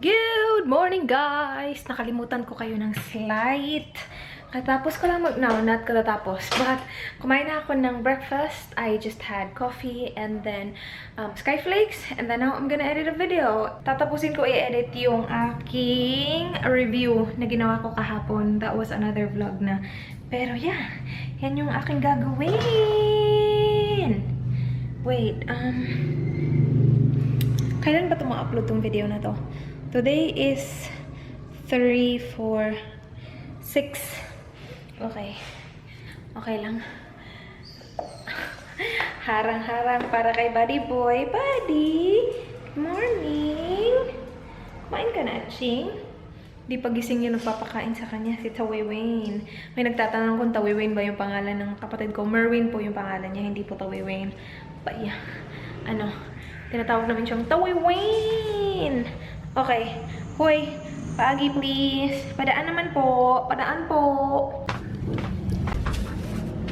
Good morning, guys! Nakalimutan ko kayo ng slight. Katapos ko lang not katatapos. But, kumain na ako ng breakfast. I just had coffee and then skyflakes. And then now I'm gonna edit a video. Tatapusin ko i-edit yung aking review na ginawa ko kahapon. That was another vlog na. Pero yeah, yan yung aking gagawin. Wait, kailan ba ito ma-upload tong video na to? Today is 3, 4, 6. Okay. Okay lang. Harang-harang para kay Buddy Boy. Buddy! Good morning! Kumain ka na, Ching? Di pagising yun nagpapakain sa kanya, si Tawiwain. May nagtatanong kung Tawiwain ba yung pangalan ng kapatid ko. Merwin po yung pangalan niya, hindi po Tawiwain. But yeah, tinatawag namin siyang Tawiwain! Okay. Hoy, paagi please. Padaan naman po. Padaan po.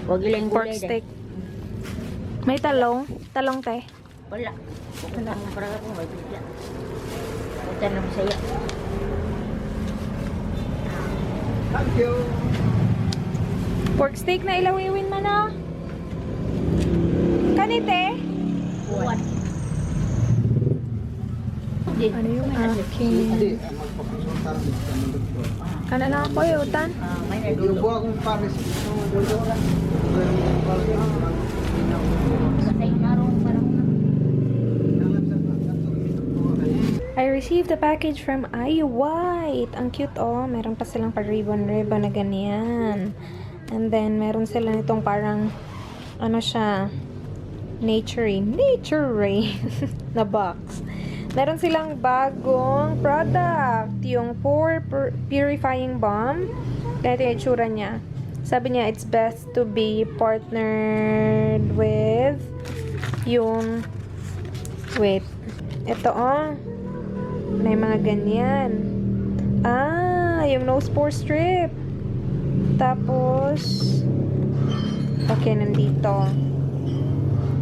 Huwag ilang Pork gulay steak. May talong. Talong, te. Wala. Wala. Parang ako may bigla. Punta na masaya. Thank you. Pork steak na ilawiwin man na. Kanite? Buwan. Ano yung aking... Hindi, magpakonsultar din sa mga doktor. Kana na ako yung utan? May Yung nadulo. buha kong pares. Kasi narong parang I received a package from I White. Ang cute, oh. Meron pa silang pa-ribbon-ribbon na ganyan. And then, meron sila nitong parang, ano siya, nature na box. Meron silang bagong product. Yung Pore Purifying Balm. Ganito yung itsura niya. Sabi niya, it's best to be partnered with yung... Wait. Ito, oh. May mga ganyan. Yung nose pore strip. Tapos... Okay, nandito.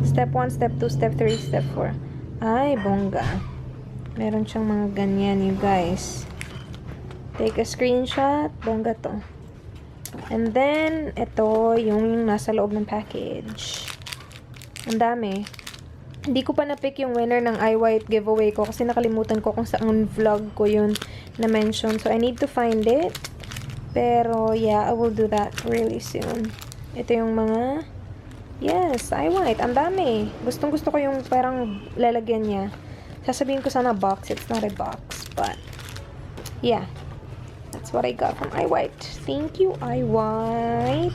Step 1, step 2, step 3, step 4. Ay, bongga. Meron siyang mga ganyan, you guys. Take a screenshot. Bongga to. And then, ito yung nasa loob ng package. Ang dami. Hindi ko pa na-pick yung winner ng I White giveaway ko kasi nakalimutan ko kung saan vlog ko yun na-mention. So, I need to find it. Pero, yeah, I will do that really soon. Ito yung mga... Yes, I White. Ang dami. Gustong-gusto ko yung parang lalagyan niya. Sasabihin ko sana box. It's not a box. But, yeah. That's what I got from I White. Thank you, I White.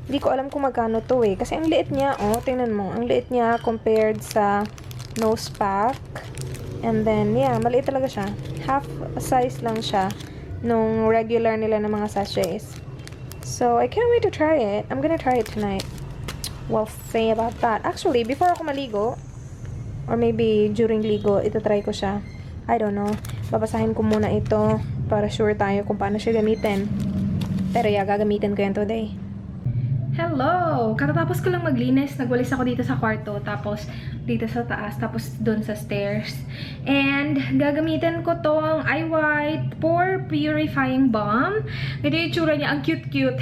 Hindi ko alam kung magkano to eh. Kasi ang liit niya, oh. Tingnan mo. Ang liit niya compared sa nose pack. And then, yeah. Maliit talaga siya. Half size lang siya nung regular nila ng mga sachets. So, I can't wait to try it. I'm gonna try it tonight. We'll see about that. Actually, before ako maligo, or maybe during ligo, itatry ko siya. I don't know. Babasahin ko muna ito para sure tayo kung paano siya gamitin. Pero yeah, gagamitin ko yan today. Hello! Katatapos ko lang maglinis. Nagwalis ako dito sa kwarto. Tapos dito sa taas. Tapos doon sa stairs. And gagamitin ko tong I White Pore Purifying Balm. Ito yung tsura niya. Ang cute-cute.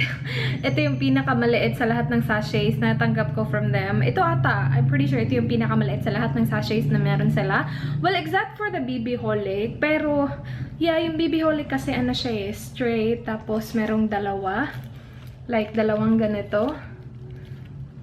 Ito yung pinakamaliit sa lahat ng sachets na natanggap ko from them. Ito ata. I'm pretty sure ito yung pinakamaliit sa lahat ng sachets na meron sila. Well, except for the BB Holic. Pero, yeah, yung BB Holic kasi ano siya eh. Straight. Tapos merong dalawa. Like, dalawang ganito.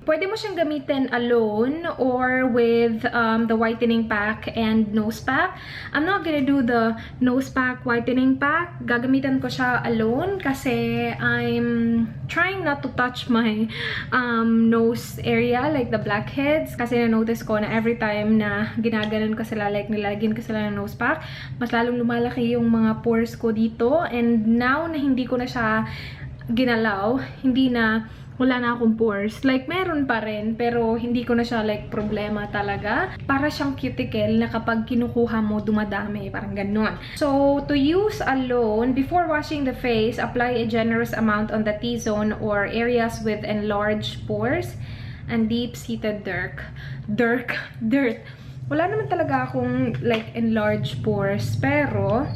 Pwede mo siyang gamitin alone or with the whitening pack and nose pack. I'm not gonna do the nose pack whitening pack. Gagamitan ko siya alone kasi I'm trying not to touch my nose area, like the blackheads. Kasi na-notice ko na every time na ginaganon ko sila, like nilagyan ko sila ng nose pack, mas lalong lumalaki yung mga pores ko dito. And now na hindi ko na siya ginalaw, wala na akong pores. Like, meron pa rin, pero hindi ko na siya, like, problema talaga. Para siyang cuticle na kapag kinukuha mo, dumadami. Parang ganun. So, to use alone, before washing the face, apply a generous amount on the T-zone or areas with enlarged pores and deep-seated dirt. Wala naman talaga akong like enlarged pores, pero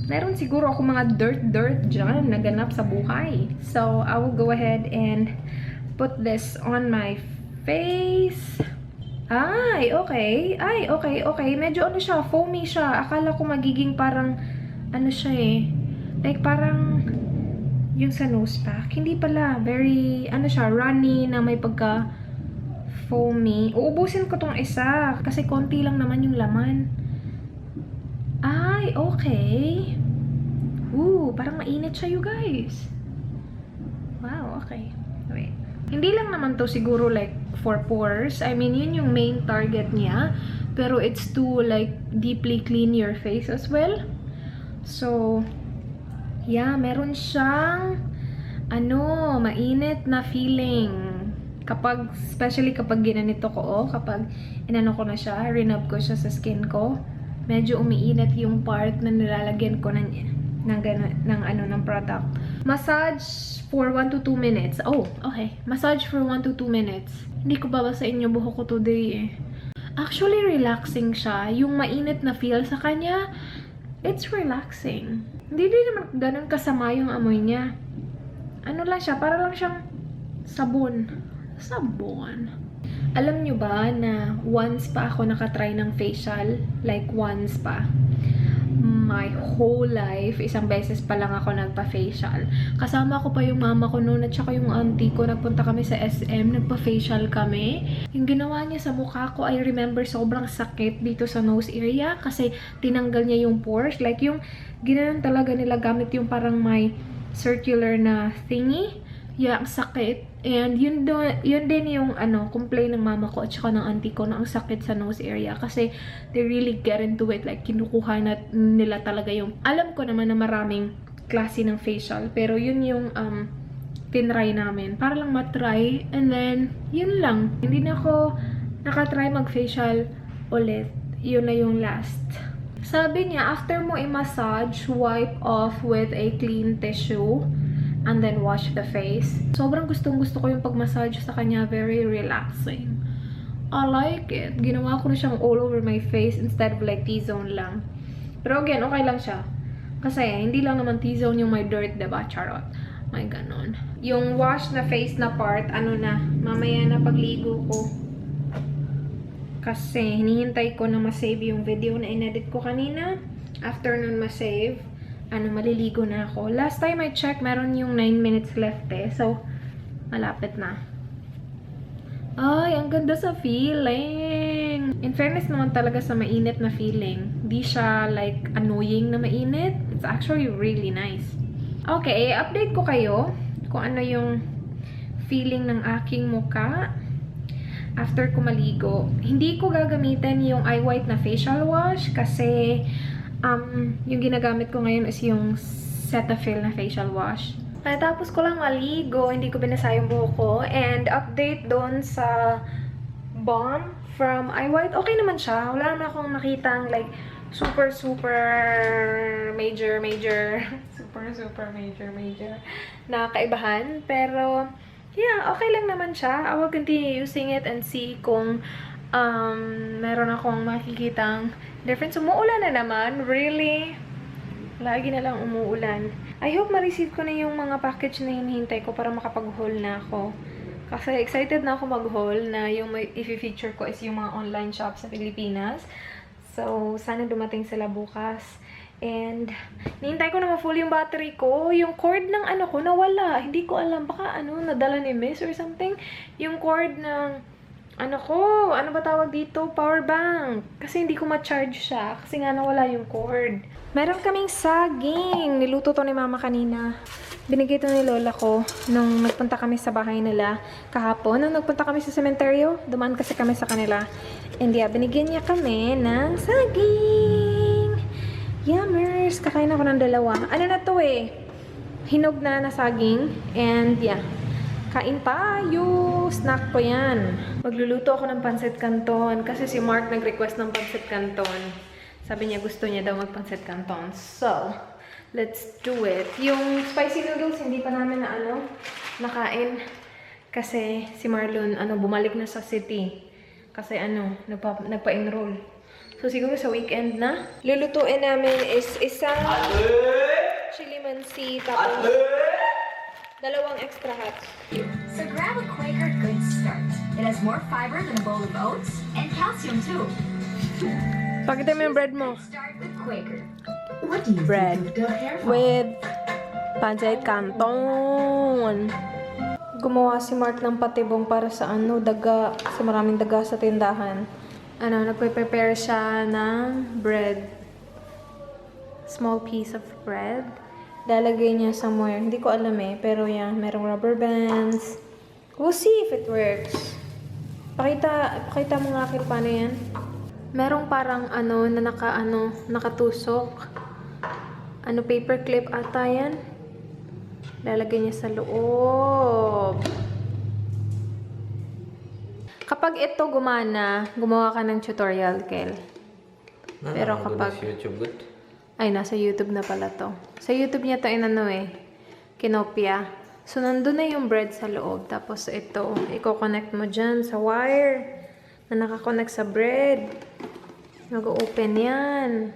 meron siguro ako mga dirt dyan na ganap sa buhay. So, I will go ahead and put this on my face. Ay, okay. Ay, okay. Medyo ano siya, foamy siya. Akala ko magiging parang, ano siya eh. Like parang, yung sa nose pack. Hindi pala. Very, ano siya, runny na may pagka foamy. Uubusin ko tong isa. Kasi konti lang naman yung laman. Ay, okay. Parang mainit siya, you guys. Wow, okay. Wait. Hindi lang naman to siguro like for pores. I mean, yun yung main target niya. Pero it's to like deeply clean your face as well. So, yeah, meron siyang mainit na feeling. Especially kapag ginanito ko, kapag inano ko na siya, rinub ko siya sa skin ko, medyo umiinit yung part na nilalagyan ko ng product. Massage for 1 to 2 minutes. Oh, okay. Massage for 1 to 2 minutes. Hindi ko babasahin yung buhok ko today eh. Actually, relaxing siya. Yung mainit na feel sa kanya, it's relaxing. Hindi din naman ganun kasama yung amoy niya. Ano lang siya, para lang siyang sabon. Alam nyo ba na once pa ako nakatry ng facial? Like once pa. My whole life, isang beses pa lang ako nagpa-facial. Kasama ko pa yung mama ko noon at saka yung auntie ko. Nagpunta kami sa SM, nagpa-facial kami. Yung ginawa niya sa mukha ko, I remember sobrang sakit dito sa nose area kasi tinanggal niya yung pores. Like yung ginanon talaga nila gamit yung parang may circular na thingy. Yeah, ang sakit. And yun din yung complain ng mama ko at saka ng auntie ko na ang sakit sa nose area kasi they really get into it. Like, kinukuha nila talaga yung... Alam ko naman na maraming klase ng facial, pero yun yung tinry namin. Para lang matry, and then, yun lang. Hindi na ako nakatry mag-facial ulit. Yun na yung last. Sabi niya, after mo i-massage, wipe off with a clean tissue and then wash the face. Sobrang gustong-gusto ko yung pag-massage sa kanya. Very relaxing. I like it. Ginawa ko na siyang all over my face instead of like T-zone lang. Pero again, okay lang siya. Kasi hindi lang naman T-zone yung may dirt, diba? Charot. May ganon. Yung wash na face na part, mamaya na pagligo ko. Kasi hinihintay ko na masave yung video na inedit ko kanina. After nun masave, maliligo na ako. Last time I checked, meron yung 9 minutes left eh. So, malapit na. Ay, ang ganda sa feeling. In fairness naman talaga sa mainit na feeling. Di siya like annoying na mainit. It's actually really nice. Okay, update ko kayo kung ano yung feeling ng aking muka after ko maligo. Hindi ko gagamitin yung eye white na facial wash kasi yung ginagamit ko ngayon is yung Cetaphil na facial wash. Tapos ko lang maligo, hindi ko binasa yung buhok ko. And update doon sa balm from Eye White. Okay naman siya. Wala naman akong nakitang like super major na kaibahan. Pero yeah, okay lang naman siya. I will continue using it and see kung meron akong makikitang difference. Umuulan na naman. Really? Lagi na lang umuulan. I hope ma-receive ko na yung mga package na hinihintay ko para makapag-haul na ako. Kasi excited na ako mag-haul na yung i-feature ko is yung mga online shop sa Pilipinas. So, sana dumating sila bukas. And, nihintay ko na ma-full yung battery ko. Yung cord ng ko nawala. Hindi ko alam. Baka nadala ni Miss or something. Yung cord ng ano ba tawag dito? Power bank. Kasi hindi ko ma-charge siya. Kasi nga nawala yung cord. Meron kaming saging. Niluto to ni mama kanina. Binigay to ni lola ko nung nagpunta kami sa bahay nila kahapon. Nung nagpunta kami sa sementeryo, dumaan kasi kami sa kanila. And yeah, binigyan niya kami ng saging. Yummers! Kakain ako ng dalawa. Ano na to eh? Hinog na saging. And yeah. Kain tayo! Snack ko yan. Magluluto ako ng pancit canton kasi si Mark nag-request ng pancit canton. Sabi niya gusto niya daw mag-pancit canton. So, let's do it. Yung spicy noodles, hindi pa namin nakain. Kasi si Marlon, bumalik na sa city. Kasi ano, nagpa-enroll. So, siguro sa weekend na. Lulutuin namin is isang chili mansi, tapos dalawang extra hot. So grab a Quaker Good Start. It has more fiber than a bowl of oats and calcium too. Pakita mo yung bread mo. Start with Quaker. What do you Bread think of the hair fall? with pancit canton. Gumawa si Mark ng patibong para sa ano, daga. Kasi maraming daga sa tindahan. Ano, nagpe-prepare siya ng bread. Small piece of bread. Lalagay niya somewhere. Hindi ko alam eh. Pero yan, merong rubber bands. We'll see if it works. Pakita mo nga akin paano yan. Merong parang ano, na nakatusok. Ano, paper clip ata yan. Lalagay niya sa loob. Kapag ito gumana, gumawa ka ng tutorial, Kel. Pero kapag... YouTube good. Ay, nasa YouTube na pala to. Sa YouTube niya to inano eh. Kinopia. So, nandun na yung bread sa loob. Tapos ito, i-connect mo dyan sa wire na nakakonect sa bread. Mag-open yan.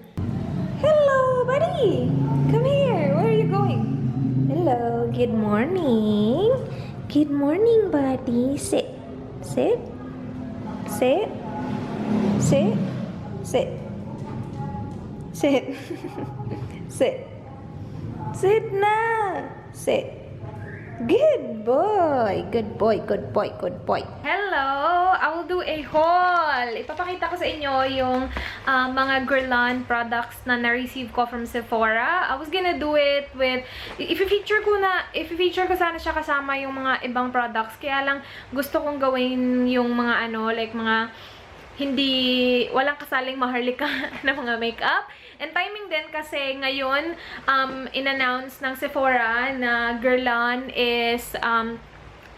Hello, buddy! Come here! Where are you going? Hello, good morning. Good morning, buddy. Sit. Sit. Sit. Sit. Sit. Sit. Sit. Sit na. Sit. Good boy. Good boy. Good boy. Good boy. Hello! I will do a haul. Ipapakita ko sa inyo yung mga Guerlain products na na-receive ko from Sephora. I was gonna do it with... If-feature ko sana siya kasama yung mga ibang products. Kaya lang gusto kong gawin yung mga ano, like mga walang kasaling maharlika na mga makeup. And timing din kasi ngayon, in-announce ng Sephora na Guerlain is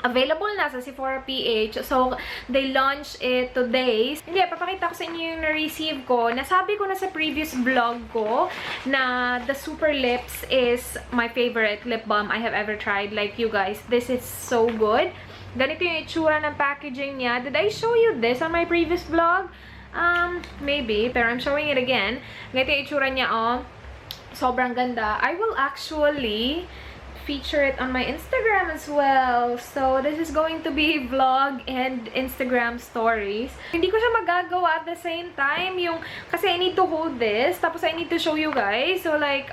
available na sa Sephora PH. So, they launched it today. Hindi, papakita ko sa inyo yung na-receive ko. Nasabi ko na sa previous vlog ko na the Super Lips is my favorite lip balm I have ever tried. Like you guys, this is so good. Ganito yung itsura ng packaging niya. Did I show you this on my previous vlog? Maybe, pero I'm showing it again. Ganito yung itsura niya, oh. Sobrang ganda. I will actually feature it on my Instagram as well. So, this is going to be vlog and Instagram stories. Hindi ko siya magagawa at the same time. Kasi I need to hold this, tapos I need to show you guys. So, like,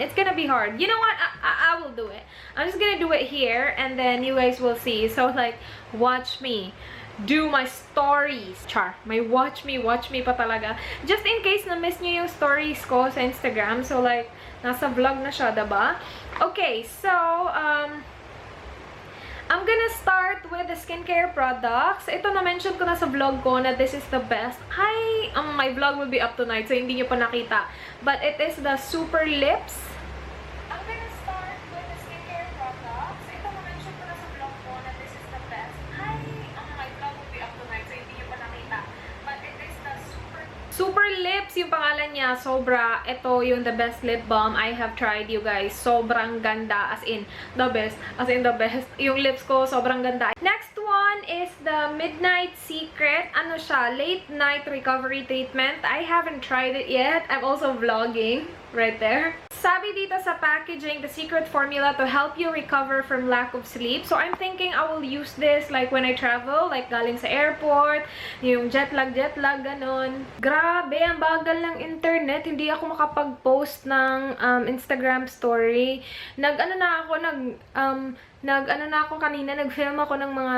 it's gonna be hard. You know what? I will do it. I'm just gonna do it here, and then you guys will see. So, like, watch me do my stories. Char, may watch me pa talaga. Just in case na-miss nyo yung stories ko sa Instagram. So, like, nasa vlog na siya, diba? Okay, so, I'm gonna start with the skincare products. Ito, na-mention ko na sa vlog ko na this is the best. My vlog will be up tonight, so hindi nyo pa nakita. But it is the Super Lips. I'm gonna start with the skincare products. Ito, na-mention ko na sa vlog ko na this is the best. My vlog will be up tonight, so hindi nyo pa nakita. But it is the Super Lips, yung pangalan niya, sobra. Ito yung the best lip balm I have tried, you guys. Sobrang ganda, as in the best. As in the best. Yung lips ko, sobrang ganda. Next one is the Midnight Secret. Ano siya? Late night recovery treatment. I haven't tried it yet. I'm also vlogging right there. Sabi dito sa packaging, the secret formula to help you recover from lack of sleep. So, I'm thinking I will use this like when I travel, like galing sa airport, yung jet lag, ganon. Grabe, ang bagal ng internet. Hindi ako makapag-post ng Instagram story. Nag-ano na ako kanina, nag-film ako ng mga,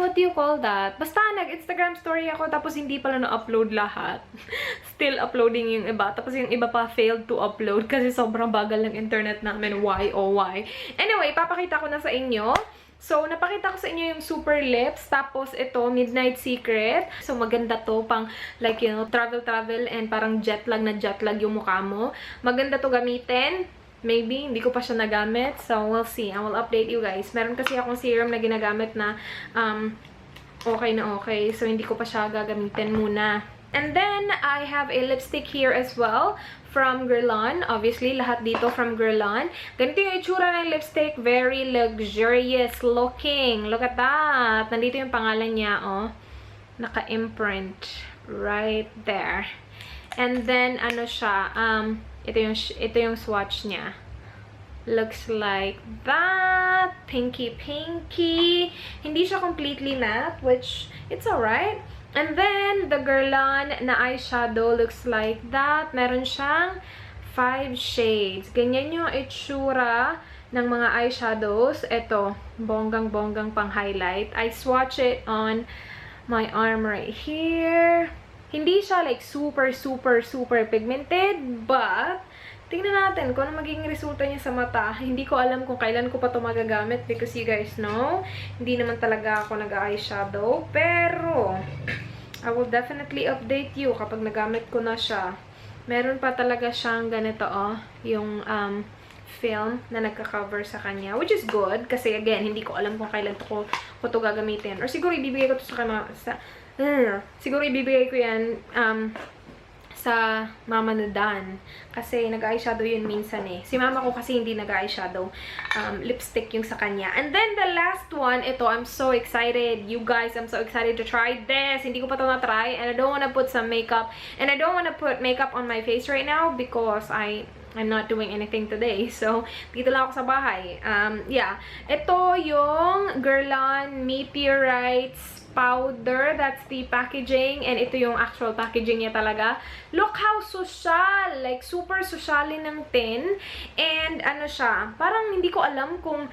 what do you call that? Basta, nag-Instagram story ako, tapos hindi pala na-upload lahat. Still uploading yung iba. Tapos yung iba pa failed to upload kasi sobrang bagal ng internet namin. Why, oh why? Anyway, papakita ko na sa inyo. So, napakita ko sa inyo yung Super Lips. Tapos, ito, Midnight Secret. So, maganda to pang, like, you know, travel, and parang jet lag yung mukha mo. Maganda to gamitin. Maybe, hindi ko pa siya nagamit. So, we'll see. I will update you guys. Meron kasi akong serum na ginagamit na okay na okay. So, hindi ko pa siya gagamitin muna. And then, I have a lipstick here as well from Guerlain. Obviously, lahat dito from Guerlain. Ganito yung itsura ng lipstick. Very luxurious looking. Look at that. Nandito yung pangalan niya, oh. naka-imprint right there. And then, ano siya, ito yung swatch niya. Looks like that. Pinky. Hindi siya completely matte, which it's alright. And then, the Guerlain na eyeshadow looks like that. Meron siyang 5 shades. Ganyan yung itsura ng mga eyeshadows. Ito, bonggang-bonggang pang-highlight. I swatch it on my arm right here. Hindi siya like super pigmented, but tingnan natin kung ano magiging resulta niya sa mata. Hindi ko alam kung kailan ko pa ito magagamit because you guys know, hindi naman talaga ako nag-eyeshadow. Pero, I will definitely update you kapag nagamit ko na siya. Meron pa talaga siyang ganito, yung film na nagka-cover sa kanya. Which is good, kasi again, hindi ko alam kung kailan ko to gagamitin. Or siguro ibibigay ko to siguro ibibigay ko yan, sa mama na Dan. Kasi nag-eyeshadow yun minsan eh. Si mama ko kasi hindi nag-eyeshadow. Lipstick yung sa kanya. And then the last one, ito, I'm so excited. You guys, I'm so excited to try this. Hindi ko pa ito na-try. And I don't wanna put some makeup. And I don't wanna put makeup on my face right now because I'm not doing anything today. So, dito lang ako sa bahay. Yeah. Ito yung Guerlain Meteorites powder. That's the packaging. And ito yung actual packaging niya talaga. Look how social! Like, super socialin ng tin. And, ano siya, parang hindi ko alam kung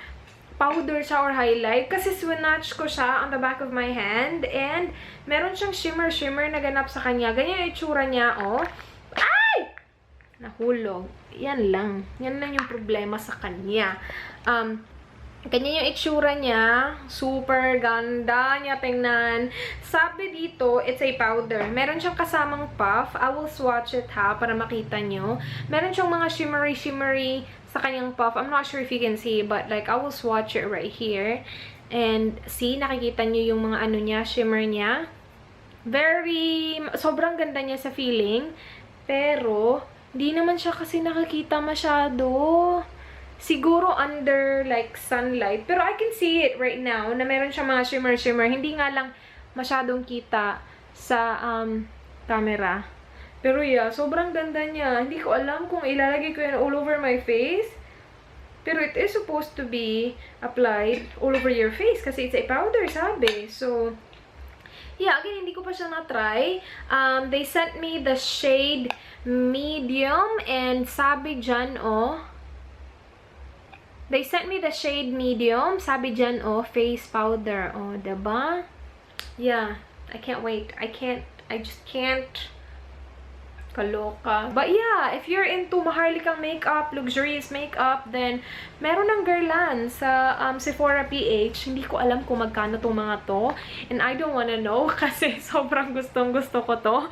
powder siya or highlight. Kasi swatch ko siya on the back of my hand. And, meron siyang shimmer na ganap sa kanya. Ganyan yung itsura niya, oh. Ay! Nahulog. Yan lang. Yan lang yung problema sa kanya. Ganyan yung itsura niya. Super ganda niya tingnan. Sabi dito, it's a powder. Meron siyang kasamang puff. I will swatch it ha, para makita nyo. Meron siyang mga shimmery sa kanyang puff. I'm not sure if you can see, but like, I will swatch it right here. And see, nakikita nyo yung mga ano niya, shimmer niya. Sobrang ganda niya sa feeling. Pero, di naman siya kasi nakikita masyado. Siguro under like sunlight. Pero I can see it right now na meron siya mga shimmer. Hindi nga lang masyadong kita sa camera. Pero yeah, sobrang ganda niya. Hindi ko alam kung ilalagay ko yan all over my face. Pero it is supposed to be applied all over your face kasi it's a powder, sabi. So, yeah, again, hindi ko pa siya na-try. They sent me the shade medium and sabi dyan, they sent me the shade medium. Sabi dyan, face powder. Diba? Yeah. I can't wait. I just can't. Kaloka. But yeah, if you're into maharlikang makeup, luxurious makeup, then meron ng Guerlain sa Sephora PH. Hindi ko alam kung magkano tong mga to. And I don't wanna know kasi sobrang gustong-gusto ko to.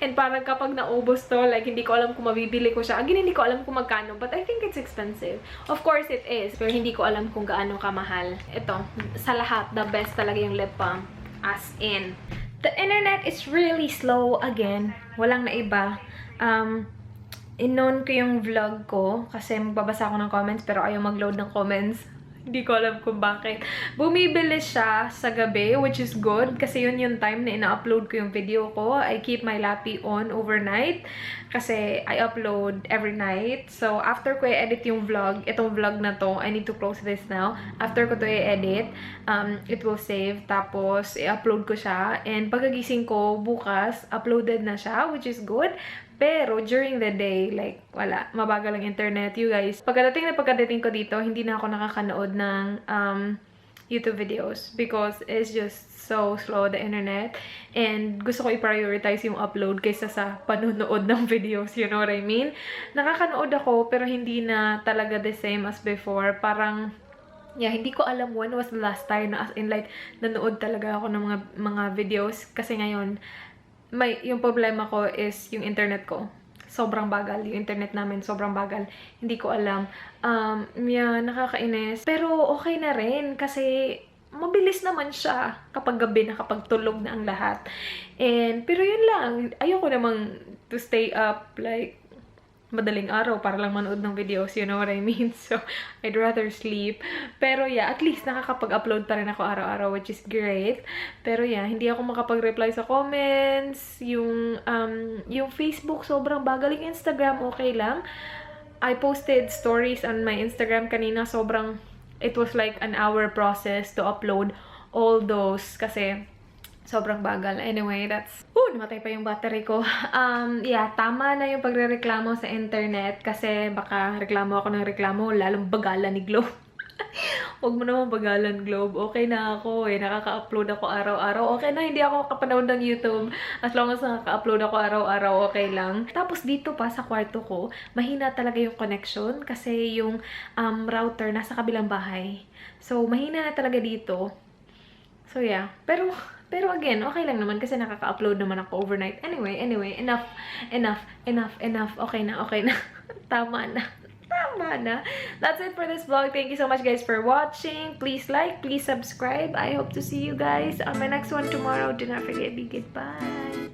And parang kapag naubos to, like hindi ko alam kung mabibili ko siya. Again, hindi ko alam kung magkano. But I think it's expensive. Of course, it is. Pero hindi ko alam kung gaano kamahal. Ito, sa lahat, the best talaga yung lip balm. As in. The internet is really slow again. Walang naiba. In-on ko yung vlog ko kasi magbabasa ako ng comments pero ayaw mag-load ng comments. Hindi ko alam kung bakit. Bumibilis siya sa gabi, which is good. Kasi yun yung time na ina-upload ko yung video ko. I keep my lappy on overnight. Kasi I upload every night. So, after ko i-edit yung vlog, itong vlog na to, I need to close this now. After ko to i-edit, it will save. Tapos, i-upload ko siya. And pagkagising ko, bukas, uploaded na siya, which is good. Pero, during the day, like, wala. Mabagal ang internet. You guys, pagkadating ko dito, hindi na ako nakakanood ng YouTube videos. Because it's just so slow, the internet. And gusto ko i-prioritize yung upload kaysa sa panonood ng videos. You know what I mean? Nakakanood ako, pero hindi na talaga the same as before. Parang, yeah, hindi ko alam when was the last time na as in like, nanood talaga ako ng mga videos. Kasi ngayon, yung problema ko is yung internet ko. Sobrang bagal. Yung internet namin, sobrang bagal. Hindi ko alam. Yeah, nakakainis. Pero okay na rin kasi mabilis naman siya kapag gabi na, kapag tulog na ang lahat. Pero yun lang. Ayoko namang to stay up like madaling araw para lang manood ng videos, you know what I mean? So, I'd rather sleep. Pero yeah, at least nakakapag-upload pa rin ako araw-araw, which is great. Pero yeah, hindi ako makapag-reply sa comments. Yung Facebook, sobrang bagal. Yung Instagram, okay lang. I posted stories on my Instagram kanina. It was like an hour process to upload all those kasi sobrang bagal. Anyway, namatay pa yung battery ko. Yeah, tama na yung pagrereklamo sa internet kasi baka reklamo ako ng reklamo, lalong bagalan ni Globe. Huwag mo naman bagalan, Globe. Okay na ako eh. Nakaka-upload ako araw-araw. Okay na, hindi ako makapanood ng YouTube. As long as nakaka-upload ako araw-araw, okay lang. Tapos dito pa sa kwarto ko, mahina talaga yung connection kasi yung router nasa kabilang bahay. So, mahina na talaga dito. So, yeah. Pero again, okay lang naman kasi nakaka-upload naman ako overnight. Anyway, enough. Okay na. Tama na. That's it for this vlog. Thank you so much guys for watching. Please like, please subscribe. I hope to see you guys on my next one tomorrow. Do not forget, be goodbye.